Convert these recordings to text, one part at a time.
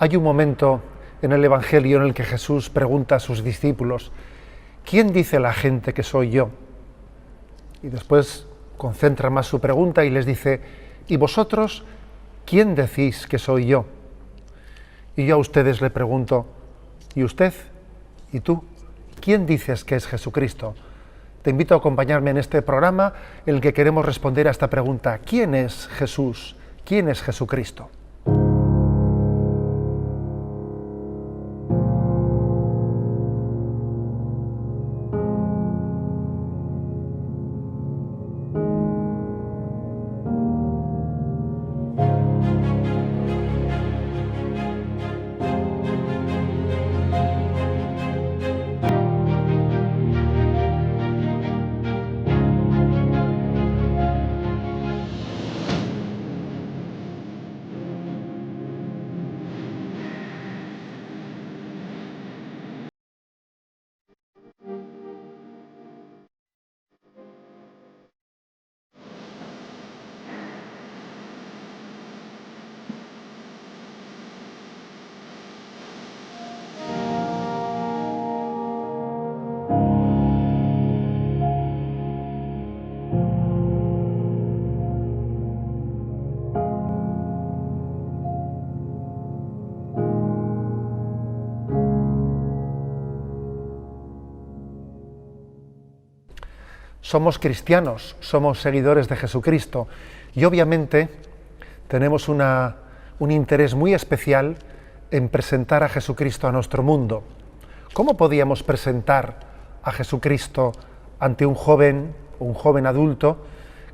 Hay un momento en el Evangelio en el que Jesús pregunta a sus discípulos: ¿quién dice la gente que soy yo? Y después concentra más su pregunta y les dice: ¿y vosotros quién decís que soy yo? Y yo a ustedes le pregunto: ¿y usted? ¿Y tú? ¿Quién dices que es Jesucristo? Te invito a acompañarme en este programa en el que queremos responder a esta pregunta: ¿quién es Jesús? ¿Quién es Jesucristo? Somos cristianos, somos seguidores de Jesucristo y obviamente tenemos un interés muy especial en presentar a Jesucristo a nuestro mundo. ¿Cómo podíamos presentar a Jesucristo ante un joven adulto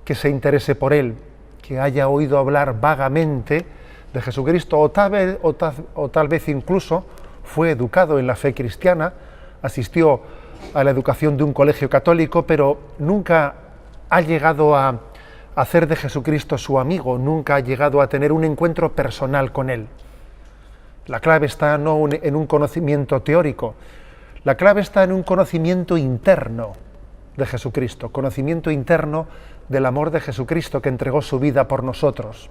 que se interese por él, que haya oído hablar vagamente de Jesucristo o tal vez incluso fue educado en la fe cristiana, asistió a la educación de un colegio católico, pero nunca ha llegado a hacer de Jesucristo su amigo, nunca ha llegado a tener un encuentro personal con él? La clave está no en un conocimiento teórico, la clave está en un conocimiento interno de Jesucristo, conocimiento interno del amor de Jesucristo que entregó su vida por nosotros.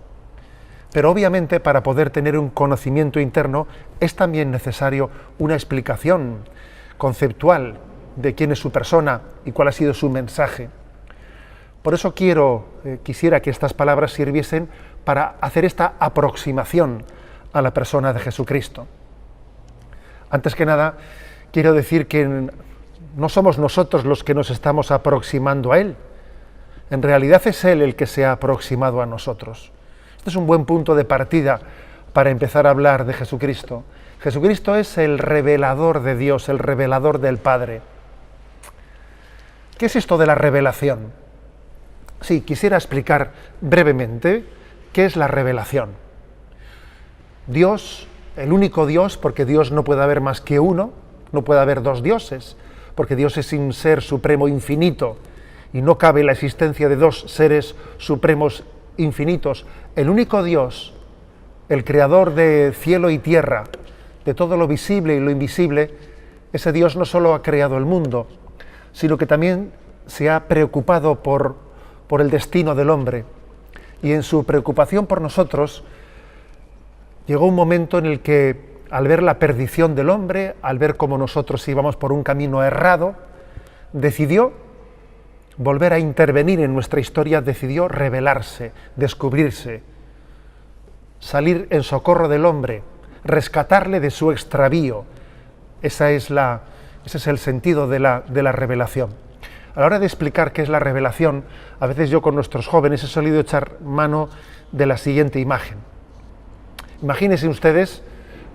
Pero obviamente para poder tener un conocimiento interno es también necesario una explicación conceptual de quién es su persona y cuál ha sido su mensaje. Por eso quisiera que estas palabras sirviesen para hacer esta aproximación a la persona de Jesucristo. Antes que nada, quiero decir que no somos nosotros los que nos estamos aproximando a Él. En realidad es Él el que se ha aproximado a nosotros. Este es un buen punto de partida para empezar a hablar de Jesucristo. Jesucristo es el revelador de Dios, el revelador del Padre. ¿Qué es esto de la revelación? Sí, quisiera explicar brevemente qué es la revelación. Dios, el único Dios, porque Dios no puede haber más que uno, no puede haber dos dioses, porque Dios es un ser supremo infinito y no cabe la existencia de dos seres supremos infinitos. El único Dios, el creador de cielo y tierra, de todo lo visible y lo invisible, ese Dios no solo ha creado el mundo, sino que también se ha preocupado por el destino del hombre. Y en su preocupación por nosotros, llegó un momento en el que, al ver la perdición del hombre, al ver cómo nosotros íbamos por un camino errado, decidió volver a intervenir en nuestra historia, decidió revelarse, descubrirse, salir en socorro del hombre, rescatarle de su extravío. Ese es el sentido de la revelación. A la hora de explicar qué es la revelación, a veces yo con nuestros jóvenes he solido echar mano de la siguiente imagen. Imagínense ustedes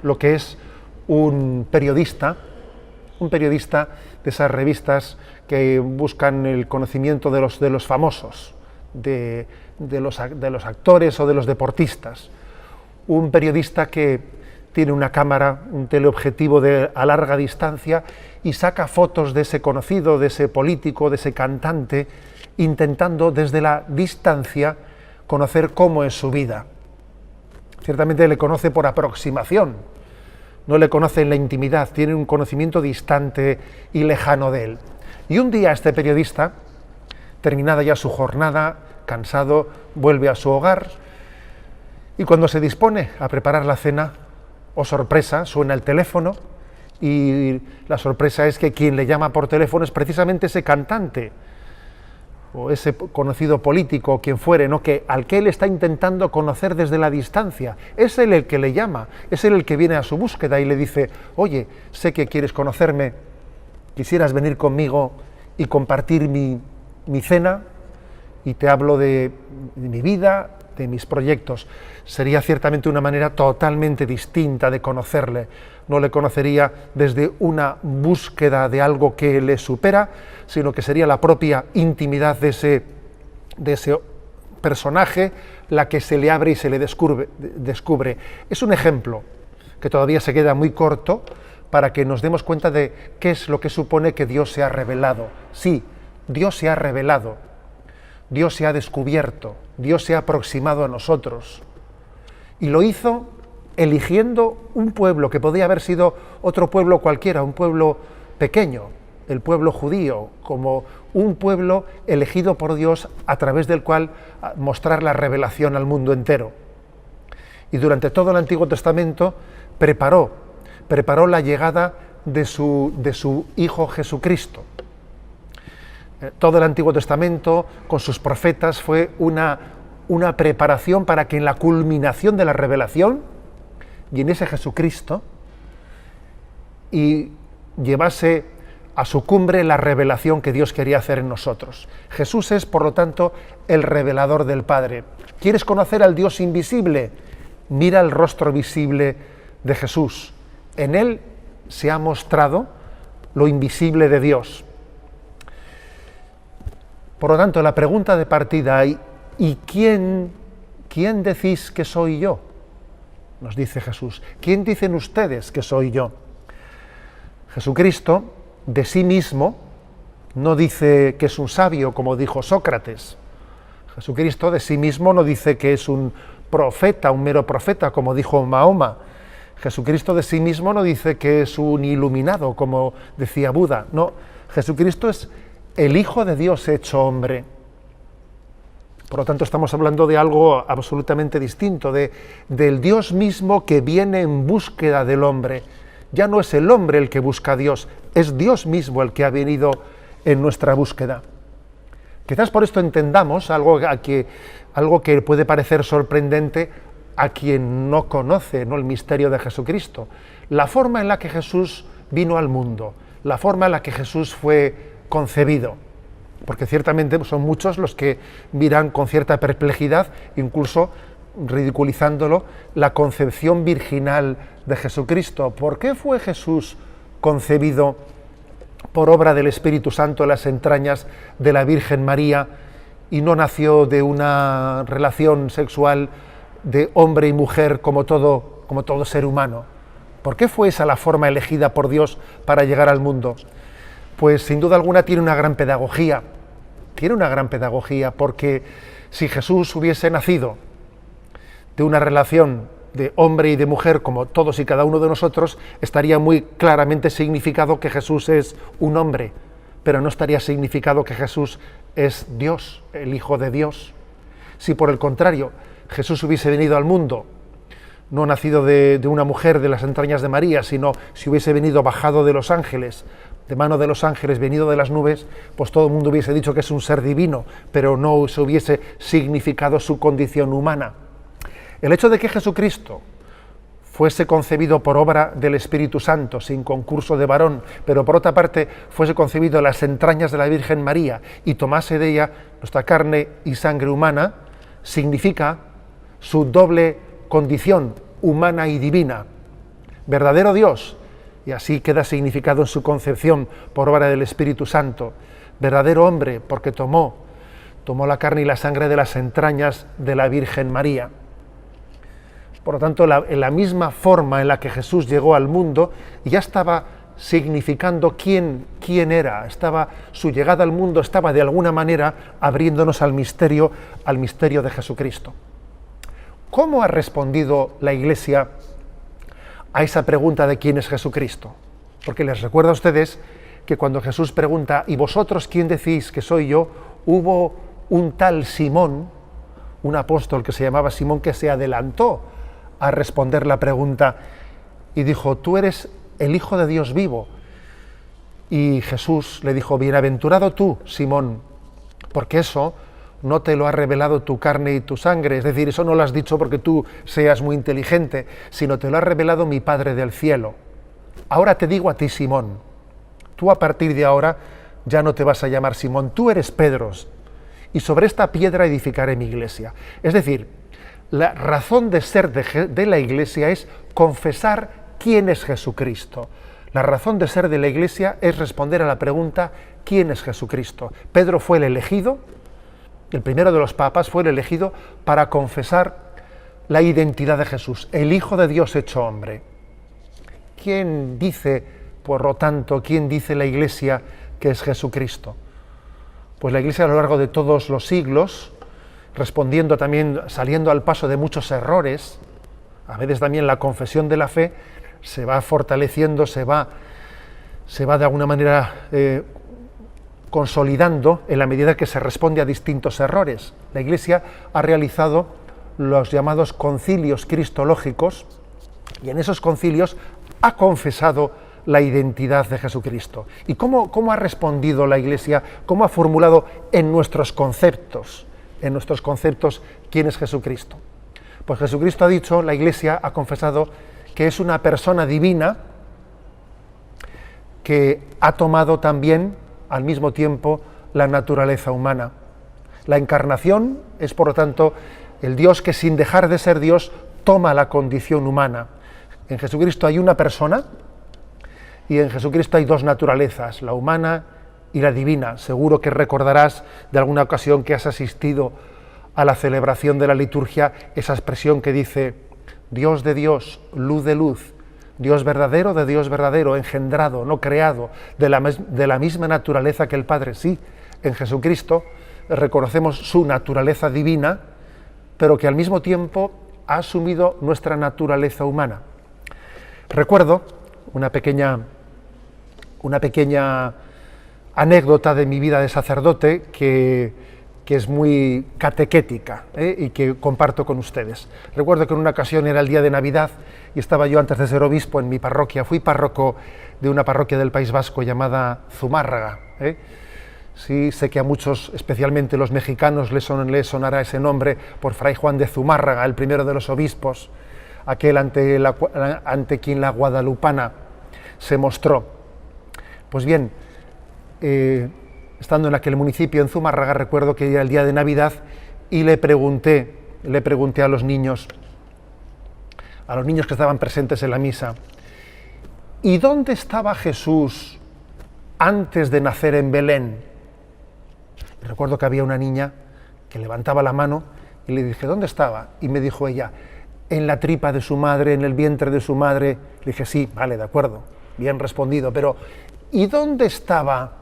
lo que es un periodista de esas revistas que buscan el conocimiento de los famosos, de los actores o de los deportistas. Un periodista que tiene una cámara, un teleobjetivo a larga distancia y saca fotos de ese conocido, de ese político, de ese cantante, intentando desde la distancia conocer cómo es su vida. Ciertamente le conoce por aproximación, no le conoce en la intimidad, tiene un conocimiento distante y lejano de él. Y un día este periodista, terminada ya su jornada, cansado, vuelve a su hogar y cuando se dispone a preparar la cena, Oh sorpresa, suena el teléfono y la sorpresa es que quien le llama por teléfono es precisamente ese cantante o ese conocido político, quien fuere, ¿no? Al que él está intentando conocer desde la distancia. Es él el que le llama, es él el que viene a su búsqueda y le dice: oye, sé que quieres conocerme, quisieras venir conmigo y compartir mi cena, y te hablo de mi vida, de mis proyectos. Sería ciertamente una manera totalmente distinta de conocerle. No le conocería desde una búsqueda de algo que le supera, sino que sería la propia intimidad de ese personaje la que se le abre y se le descubre. Es un ejemplo que todavía se queda muy corto para que nos demos cuenta de qué es lo que supone que Dios se ha revelado. Sí, Dios se ha revelado, Dios se ha descubierto, Dios se ha aproximado a nosotros. Y lo hizo eligiendo un pueblo que podía haber sido otro pueblo cualquiera, un pueblo pequeño, el pueblo judío, como un pueblo elegido por Dios a través del cual mostrar la revelación al mundo entero. Y durante todo el Antiguo Testamento preparó la llegada de su Hijo Jesucristo. Todo el Antiguo Testamento, con sus profetas, fue una preparación para que en la culminación de la revelación viniese Jesucristo y llevase a su cumbre la revelación que Dios quería hacer en nosotros. Jesús es, por lo tanto, el revelador del Padre. ¿Quieres conocer al Dios invisible? Mira el rostro visible de Jesús. En Él se ha mostrado lo invisible de Dios. Por lo tanto, la pregunta de partida, ¿y quién decís que soy yo? Nos dice Jesús. ¿Quién dicen ustedes que soy yo? Jesucristo, de sí mismo, no dice que es un sabio, como dijo Sócrates. Jesucristo, de sí mismo, no dice que es un profeta, un mero profeta, como dijo Mahoma. Jesucristo, de sí mismo, no dice que es un iluminado, como decía Buda. No, Jesucristo es el Hijo de Dios hecho hombre. Por lo tanto, estamos hablando de algo absolutamente distinto, del Dios mismo que viene en búsqueda del hombre. Ya no es el hombre el que busca a Dios, es Dios mismo el que ha venido en nuestra búsqueda. Quizás por esto entendamos algo que puede parecer sorprendente a quien no conoce, ¿no?, el misterio de Jesucristo. La forma en la que Jesús vino al mundo, la forma en la que Jesús fue concebido. Porque ciertamente son muchos los que miran con cierta perplejidad, incluso ridiculizándolo, la concepción virginal de Jesucristo. ¿Por qué fue Jesús concebido por obra del Espíritu Santo en las entrañas de la Virgen María y no nació de una relación sexual de hombre y mujer como todo ser humano? ¿Por qué fue esa la forma elegida por Dios para llegar al mundo? Pues sin duda alguna tiene una gran pedagogía. Tiene una gran pedagogía porque si Jesús hubiese nacido de una relación de hombre y de mujer como todos y cada uno de nosotros, estaría muy claramente significado que Jesús es un hombre, pero no estaría significado que Jesús es Dios, el Hijo de Dios. Si por el contrario Jesús hubiese venido al mundo, no nacido de una mujer de las entrañas de María, sino si hubiese venido bajado de los ángeles, de mano de los ángeles, venido de las nubes, pues todo el mundo hubiese dicho que es un ser divino, pero no se hubiese significado su condición humana. El hecho de que Jesucristo fuese concebido por obra del Espíritu Santo, sin concurso de varón, pero por otra parte fuese concebido en las entrañas de la Virgen María y tomase de ella nuestra carne y sangre humana, significa su doble condición humana y divina. Verdadero Dios, y así queda significado en su concepción por obra del Espíritu Santo. Verdadero hombre, porque tomó la carne y la sangre de las entrañas de la Virgen María. Por lo tanto, en la misma forma en la que Jesús llegó al mundo, ya estaba significando quién era. Su llegada al mundo estaba de alguna manera abriéndonos al misterio de Jesucristo. ¿Cómo ha respondido la Iglesia a esa pregunta de quién es Jesucristo? Porque les recuerdo a ustedes que cuando Jesús pregunta, ¿y vosotros quién decís que soy yo?, hubo un tal Simón, un apóstol que se llamaba Simón, que se adelantó a responder la pregunta, y dijo, tú eres el Hijo de Dios vivo. Y Jesús le dijo, bienaventurado tú, Simón, porque eso no te lo ha revelado tu carne y tu sangre, es decir, eso no lo has dicho porque tú seas muy inteligente, sino te lo ha revelado mi Padre del cielo. Ahora te digo a ti, Simón, tú a partir de ahora ya no te vas a llamar Simón, tú eres Pedro, y sobre esta piedra edificaré mi iglesia. Es decir, la razón de ser de la iglesia es confesar quién es Jesucristo. La razón de ser de la iglesia es responder a la pregunta, ¿quién es Jesucristo? Pedro fue el elegido, el primero de los papas fue el elegido para confesar la identidad de Jesús, el Hijo de Dios hecho hombre. ¿Quién dice, por lo tanto, quién dice la iglesia que es Jesucristo? Pues la iglesia a lo largo de todos los siglos, respondiendo también, saliendo al paso de muchos errores, a veces también la confesión de la fe se va fortaleciendo, se va de alguna manera consolidando en la medida que se responde a distintos errores. La Iglesia ha realizado los llamados concilios cristológicos y en esos concilios ha confesado la identidad de Jesucristo. ¿Y cómo ha respondido la Iglesia? ¿Cómo ha formulado en nuestros conceptos, quién es Jesucristo? Pues Jesucristo ha dicho, la Iglesia ha confesado que es una persona divina que ha tomado también al mismo tiempo la naturaleza humana. La encarnación es, por lo tanto, el Dios que sin dejar de ser Dios toma la condición humana. En Jesucristo hay una persona y en Jesucristo hay dos naturalezas, la humana y la divina. Seguro que recordarás de alguna ocasión que has asistido a la celebración de la liturgia, esa expresión que dice Dios de Dios, luz de luz, Dios verdadero de Dios verdadero, engendrado, no creado, de la misma naturaleza que el Padre. Sí, en Jesucristo reconocemos su naturaleza divina, pero que al mismo tiempo ha asumido nuestra naturaleza humana. Recuerdo una pequeña anécdota de mi vida de sacerdote que es muy catequética y que comparto con ustedes. Recuerdo que en una ocasión era el día de Navidad y estaba yo, antes de ser obispo, en mi parroquia. Fui párroco de una parroquia del País Vasco llamada Zumárraga. Sí, sé que a muchos, especialmente los mexicanos, les sonará ese nombre por Fray Juan de Zumárraga, el primero de los obispos, aquel ante quien la guadalupana se mostró. Pues bien, estando en aquel municipio, en Zumárraga, recuerdo que era el día de Navidad y le pregunté a los niños que estaban presentes en la misa, ¿y dónde estaba Jesús antes de nacer en Belén? Y recuerdo que había una niña que levantaba la mano y le dije, ¿dónde estaba? Y me dijo ella, en la tripa de su madre, en el vientre de su madre. Le dije, sí, vale, de acuerdo, bien respondido, pero ¿y dónde estaba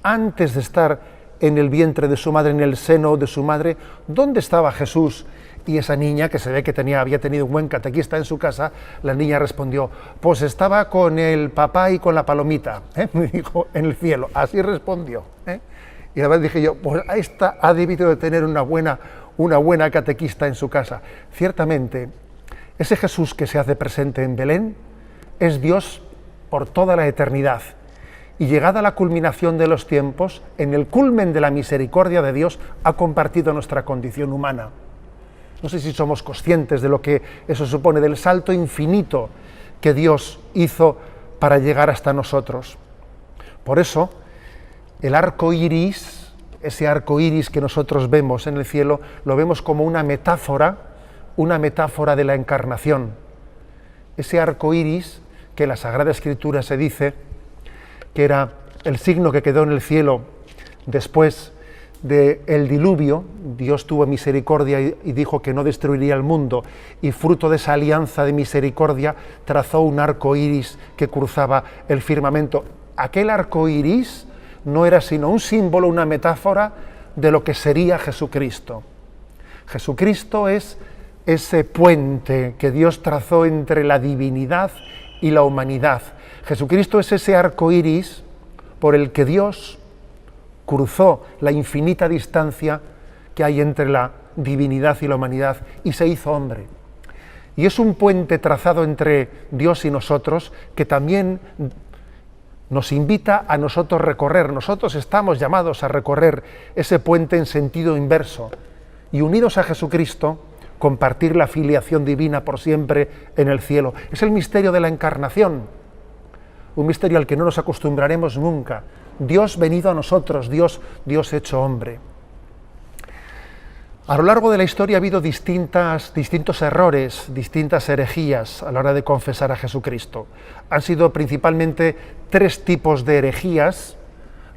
antes de estar en el vientre de su madre, en el seno de su madre? ¿Dónde estaba Jesús? Y esa niña, que se ve que había tenido un buen catequista en su casa, la niña respondió, pues estaba con el papá y con la palomita, me dijo, en el cielo. Así respondió. Y la verdad dije yo, pues esta ha debido de tener una buena catequista en su casa. Ciertamente, ese Jesús que se hace presente en Belén es Dios por toda la eternidad. Y llegada la culminación de los tiempos, en el culmen de la misericordia de Dios, ha compartido nuestra condición humana. No sé si somos conscientes de lo que eso supone, del salto infinito que Dios hizo para llegar hasta nosotros. Por eso, el arco iris, ese arco iris que nosotros vemos en el cielo, lo vemos como una metáfora de la encarnación. Ese arco iris que en la Sagrada Escritura se dice que era el signo que quedó en el cielo después del diluvio. Dios tuvo misericordia y dijo que no destruiría el mundo, y fruto de esa alianza de misericordia trazó un arco iris que cruzaba el firmamento. Aquel arco iris no era sino un símbolo, una metáfora de lo que sería Jesucristo. Jesucristo es ese puente que Dios trazó entre la divinidad y la humanidad. Jesucristo es ese arco iris por el que Dios cruzó la infinita distancia que hay entre la divinidad y la humanidad y se hizo hombre. Y es un puente trazado entre Dios y nosotros que también nos invita a nosotros recorrer. Nosotros estamos llamados a recorrer ese puente en sentido inverso y unidos a Jesucristo, compartir la filiación divina por siempre en el cielo. Es el misterio de la encarnación, un misterio al que no nos acostumbraremos nunca. Dios venido a nosotros, Dios hecho hombre. A lo largo de la historia ha habido distintos errores, distintas herejías a la hora de confesar a Jesucristo. Han sido principalmente 3 tipos de herejías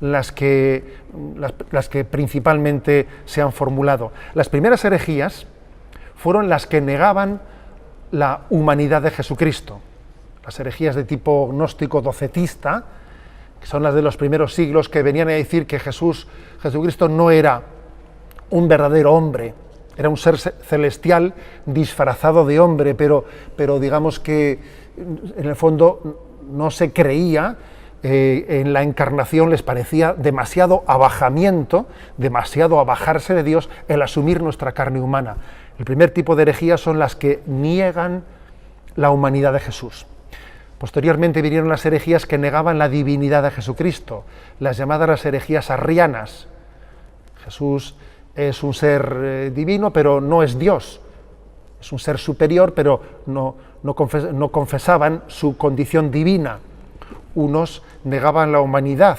las que principalmente se han formulado. Las primeras herejías fueron las que negaban la humanidad de Jesucristo. Las herejías de tipo gnóstico docetista, que son las de los primeros siglos, que venían a decir que Jesucristo no era un verdadero hombre, era un ser celestial disfrazado de hombre, pero digamos que en el fondo no se creía en la encarnación, les parecía demasiado abajamiento, demasiado abajarse de Dios el asumir nuestra carne humana. El primer tipo de herejías son las que niegan la humanidad de Jesús. Posteriormente vinieron las herejías que negaban la divinidad de Jesucristo, las llamadas las herejías arrianas. Jesús es un ser divino, pero no es Dios. Es un ser superior, pero no confesaban su condición divina. Unos negaban la humanidad,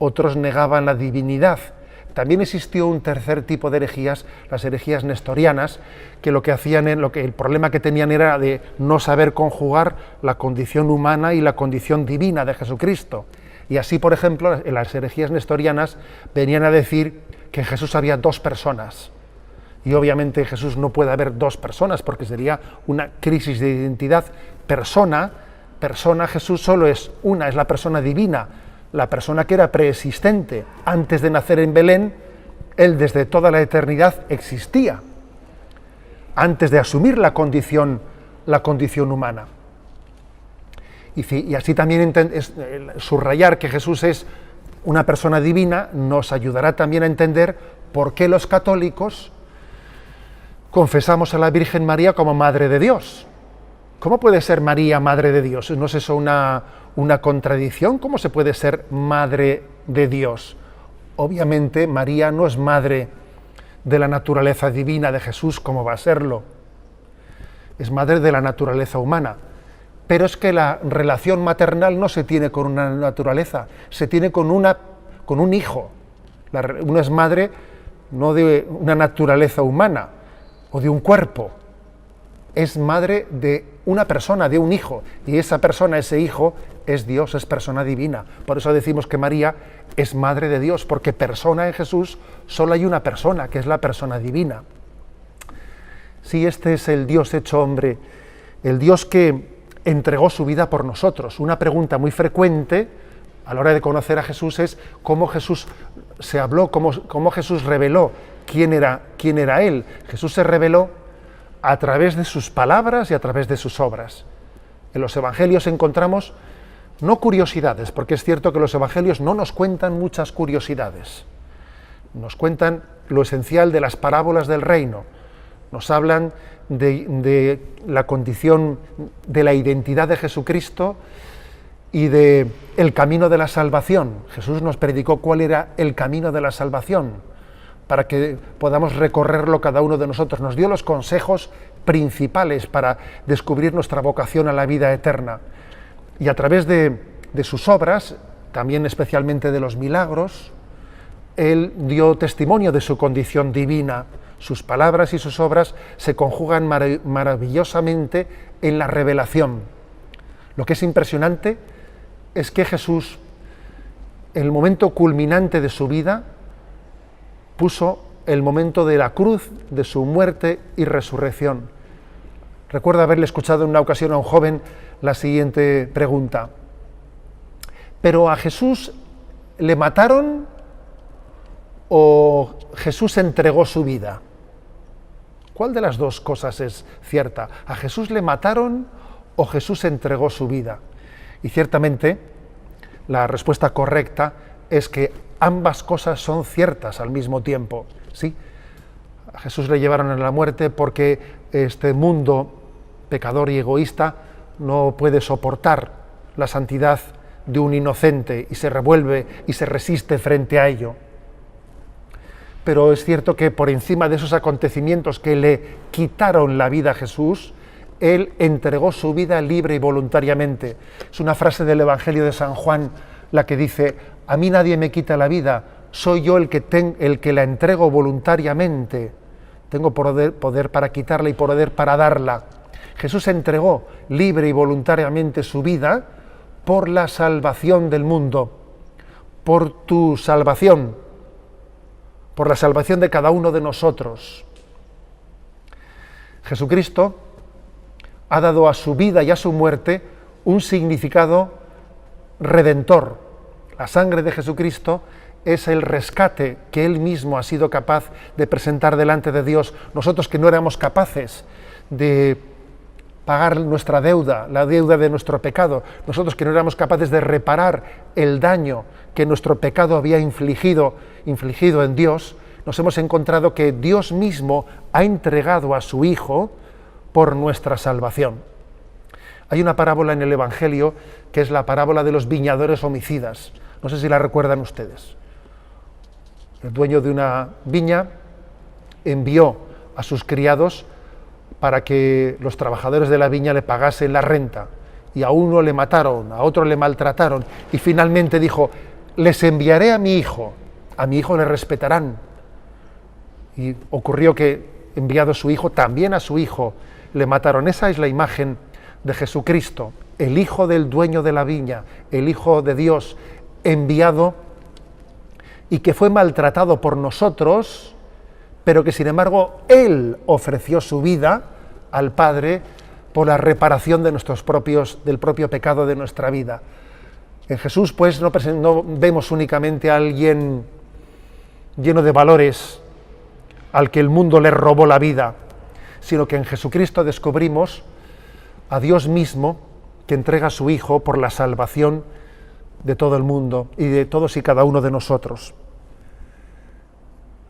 otros negaban la divinidad. También existió un tercer tipo de herejías, las herejías nestorianas, que lo que hacían, el problema que tenían era de no saber conjugar la condición humana y la condición divina de Jesucristo. Y así, por ejemplo, en las herejías nestorianas venían a decir que en Jesús había 2 personas. Y obviamente en Jesús no puede haber 2 personas, porque sería una crisis de identidad. Persona, Jesús solo es una, es la persona divina, la persona que era preexistente. Antes de nacer en Belén, Él desde toda la eternidad existía, antes de asumir la condición humana. Y así también subrayar que Jesús es una persona divina nos ayudará también a entender por qué los católicos confesamos a la Virgen María como Madre de Dios. ¿Cómo puede ser María Madre de Dios? ¿No es eso una contradicción? ¿Cómo se puede ser Madre de Dios? Obviamente María no es madre de la naturaleza divina de Jesús, como va a serlo. Es madre de la naturaleza humana. Pero es que la relación maternal no se tiene con una naturaleza, se tiene con un hijo. Uno es madre no de una naturaleza humana o de un cuerpo, es madre de una persona, de un hijo, y esa persona, ese hijo, es Dios, es persona divina. Por eso decimos que María es madre de Dios, porque persona en Jesús solo hay una persona, que es la persona divina. Sí, este es el Dios hecho hombre, el Dios que entregó su vida por nosotros. Una pregunta muy frecuente a la hora de conocer a Jesús es cómo Jesús se habló, cómo Jesús reveló quién era Él. Jesús se reveló a través de sus palabras y a través de sus obras. En los evangelios encontramos no curiosidades, porque es cierto que los evangelios no nos cuentan muchas curiosidades. Nos cuentan lo esencial de las parábolas del reino. Nos hablan de la condición, de la identidad de Jesucristo y de el camino de la salvación. Jesús nos predicó cuál era el camino de la salvación, para que podamos recorrerlo cada uno de nosotros. Nos dio los consejos principales para descubrir nuestra vocación a la vida eterna. Y a través de sus obras, también especialmente de los milagros, Él dio testimonio de su condición divina. Sus palabras y sus obras se conjugan maravillosamente en la revelación. Lo que es impresionante es que Jesús, en el momento culminante de su vida, puso el momento de la cruz, de su muerte y resurrección. Recuerdo haberle escuchado en una ocasión a un joven la siguiente pregunta: ¿pero a Jesús le mataron o Jesús entregó su vida? ¿Cuál de las dos cosas es cierta? ¿A Jesús le mataron o Jesús entregó su vida? Y ciertamente la respuesta correcta es que ambas cosas son ciertas al mismo tiempo. Sí, a Jesús le llevaron a la muerte porque este mundo pecador y egoísta, no puede soportar la santidad de un inocente y se revuelve y se resiste frente a ello. Pero es cierto que por encima de esos acontecimientos que le quitaron la vida a Jesús, Él entregó su vida libre y voluntariamente. Es una frase del Evangelio de San Juan la que dice: a mí nadie me quita la vida, soy yo el que la entrego voluntariamente. Tengo poder para quitarla y poder para darla. Jesús entregó libre y voluntariamente su vida por la salvación del mundo, por tu salvación, por la salvación de cada uno de nosotros. Jesucristo ha dado a su vida y a su muerte un significado redentor. La sangre de Jesucristo es el rescate que Él mismo ha sido capaz de presentar delante de Dios. Nosotros que no éramos capaces de pagar nuestra deuda, la deuda de nuestro pecado, nosotros que no éramos capaces de reparar el daño que nuestro pecado había infligido en Dios, nos hemos encontrado que Dios mismo ha entregado a su Hijo por nuestra salvación. Hay una parábola en el Evangelio que es la parábola de los viñadores homicidas. No sé si la recuerdan ustedes. El dueño de una viña envió a sus criados para que los trabajadores de la viña le pagasen la renta, y a uno le mataron, a otro le maltrataron, y finalmente dijo: les enviaré a mi hijo le respetarán. Y ocurrió que, enviado su hijo, también a su hijo le mataron. Esa es la imagen de Jesucristo, el hijo del dueño de la viña, el Hijo de Dios, enviado y que fue maltratado por nosotros, pero que sin embargo Él ofreció su vida al Padre por la reparación de del propio pecado de nuestra vida. En Jesús, pues, no vemos únicamente a alguien lleno de valores al que el mundo le robó la vida, sino que en Jesucristo descubrimos a Dios mismo que entrega a su Hijo por la salvación de todo el mundo y de todos y cada uno de nosotros.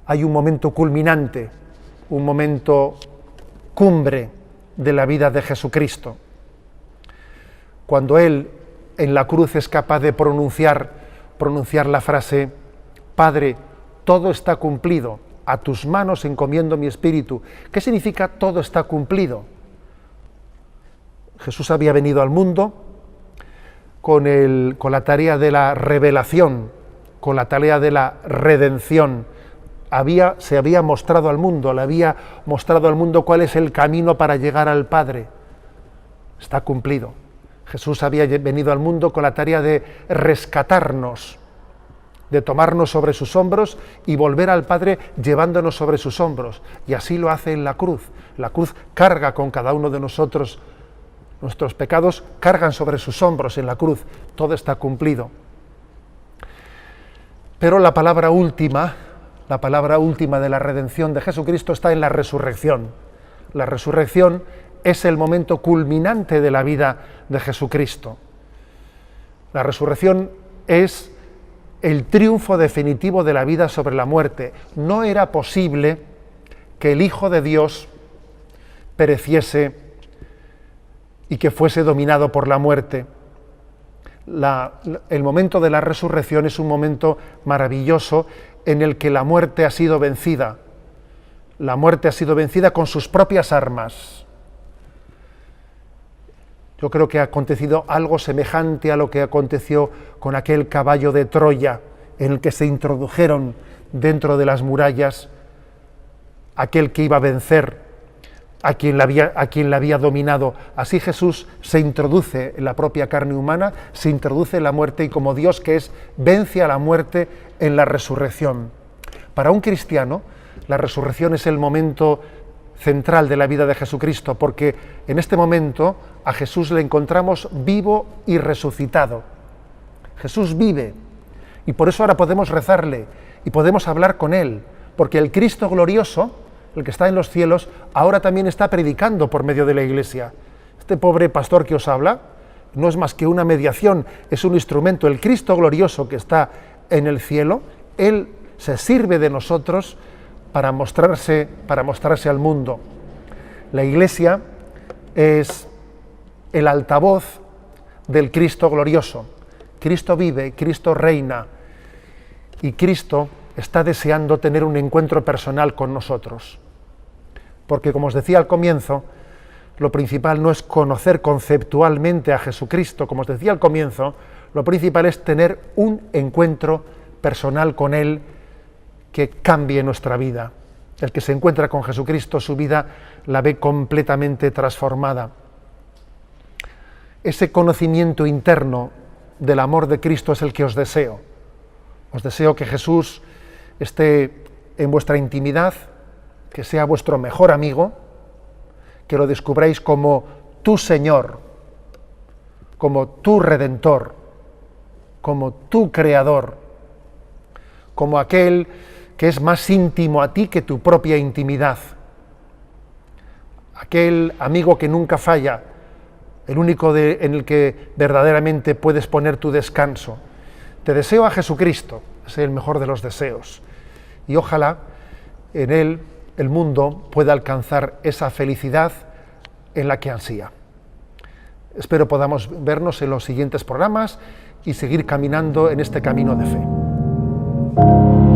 Hay un momento culminante, un momento cumbre de la vida de Jesucristo, cuando Él en la cruz es capaz de pronunciar la frase: Padre, todo está cumplido, a tus manos encomiendo mi espíritu. ¿Qué significa todo está cumplido? Jesús había venido al mundo con la tarea de la revelación, con la tarea de la redención. Se había mostrado al mundo, le había mostrado al mundo cuál es el camino para llegar al Padre. Está cumplido. Jesús había venido al mundo con la tarea de rescatarnos, de tomarnos sobre sus hombros y volver al Padre llevándonos sobre sus hombros. Y así lo hace en la cruz. La cruz carga con cada uno de nosotros. Nuestros pecados cargan sobre sus hombros en la cruz. Todo está cumplido. Pero la palabra última de la redención de Jesucristo está en la resurrección. La resurrección es el momento culminante de la vida de Jesucristo. La resurrección es el triunfo definitivo de la vida sobre la muerte. No era posible que el Hijo de Dios pereciese y que fuese dominado por la muerte. El momento de la resurrección es un momento maravilloso en el que la muerte ha sido vencida. La muerte ha sido vencida con sus propias armas. Yo creo que ha acontecido algo semejante a lo que aconteció con aquel caballo de Troya, en el que se introdujeron dentro de las murallas aquel que iba a vencer a quien la había dominado. Así Jesús se introduce en la propia carne humana, se introduce en la muerte, y como Dios que es, vence a la muerte en la resurrección. Para un cristiano, la resurrección es el momento central de la vida de Jesucristo, porque en este momento a Jesús le encontramos vivo y resucitado. Jesús vive, y por eso ahora podemos rezarle y podemos hablar con Él, porque el Cristo glorioso, el que está en los cielos, ahora también está predicando por medio de la Iglesia. Este pobre pastor que os habla no es más que una mediación, es un instrumento. El Cristo glorioso que está en el cielo, Él se sirve de nosotros para mostrarse al mundo. La Iglesia es el altavoz del Cristo glorioso. Cristo vive, Cristo reina y Cristo está deseando tener un encuentro personal con nosotros. Porque, como os decía al comienzo, lo principal no es conocer conceptualmente a Jesucristo, como os decía al comienzo, lo principal es tener un encuentro personal con Él que cambie nuestra vida. El que se encuentra con Jesucristo, su vida la ve completamente transformada. Ese conocimiento interno del amor de Cristo es el que os deseo. Os deseo que Jesús esté en vuestra intimidad, que sea vuestro mejor amigo, que lo descubráis como tu Señor, como tu Redentor, como tu Creador, como aquel que es más íntimo a ti que tu propia intimidad, aquel amigo que nunca falla, el único en el que verdaderamente puedes poner tu descanso. Te deseo a Jesucristo, es el mejor de los deseos, y ojalá en Él el mundo pueda alcanzar esa felicidad en la que ansía. Espero podamos vernos en los siguientes programas y seguir caminando en este camino de fe.